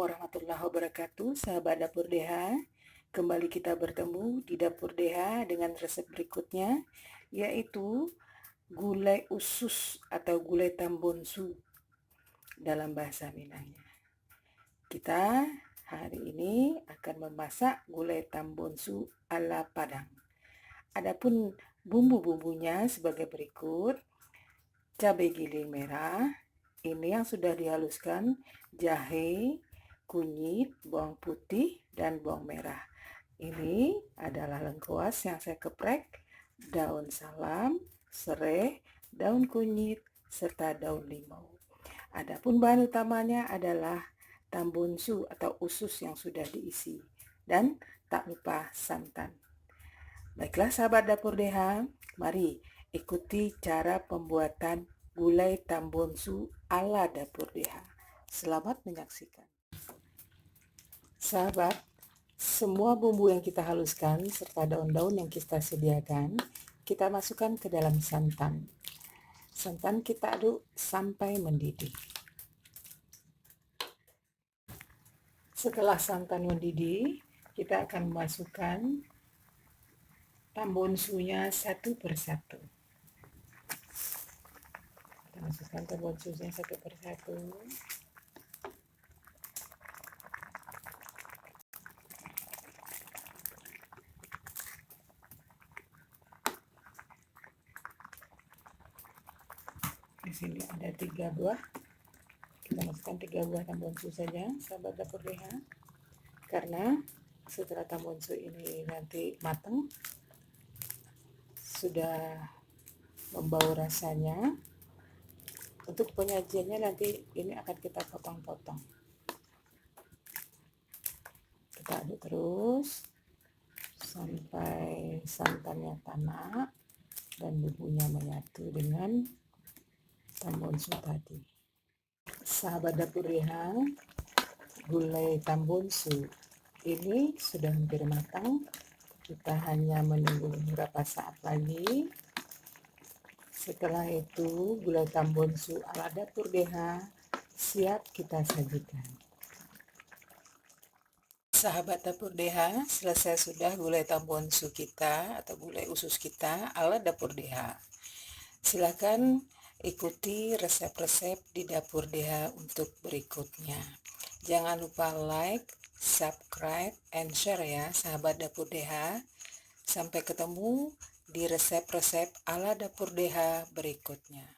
warahmatullahi wabarakatuh, sahabat Dapur DH. Kembali kita bertemu di Dapur DH dengan resep berikutnya, yaitu gulai usus atau gulai tambonsu dalam bahasa Minangnya. Kita hari ini akan memasak gulai tambonsu ala Padang. Adapun bumbu-bumbunya sebagai berikut: cabai giling merah, ini yang sudah dihaluskan, jahe, kunyit, bawang putih, dan bawang merah. Ini adalah lengkuas yang saya geprek, daun salam, serai, daun kunyit, serta daun limau. Adapun bahan utamanya adalah tambonsu atau usus yang sudah diisi, dan tak lupa santan. Baiklah sahabat Dapur DH, mari ikuti cara pembuatan gulai tambonsu ala Dapur DH. Selamat menyaksikan. Sahabat, semua bumbu yang kita haluskan serta daun-daun yang kita sediakan, kita masukkan ke dalam santan. Santan kita aduk sampai mendidih. Setelah santan mendidih, kita akan memasukkan tambonsunya satu persatu. Kita masukkan tambonsunya satu persatu. Di sini ada 3 buah. Kita masukkan 3 buah tambonsu saja, sahabat Dapur DH. Karena setelah tambonsu ini nanti matang, sudah membau rasanya. Untuk penyajiannya nanti ini akan kita potong-potong. Kita aduk terus sampai santannya tanak dan bumbunya menyatu dengan tambonsu tadi. Sahabat Dapur DH, gulai tambonsu ini sudah hampir matang. Kita hanya menunggu beberapa saat lagi. Setelah itu gulai tambonsu ala Dapur DH siap kita sajikan. Sahabat Dapur DH, selesai sudah gulai tambonsu kita atau gulai usus kita ala Dapur DH. Silakan ikuti resep-resep di Dapur DH untuk berikutnya. Jangan lupa like, subscribe, and share ya sahabat Dapur DH. Sampai ketemu di resep-resep ala Dapur DH berikutnya.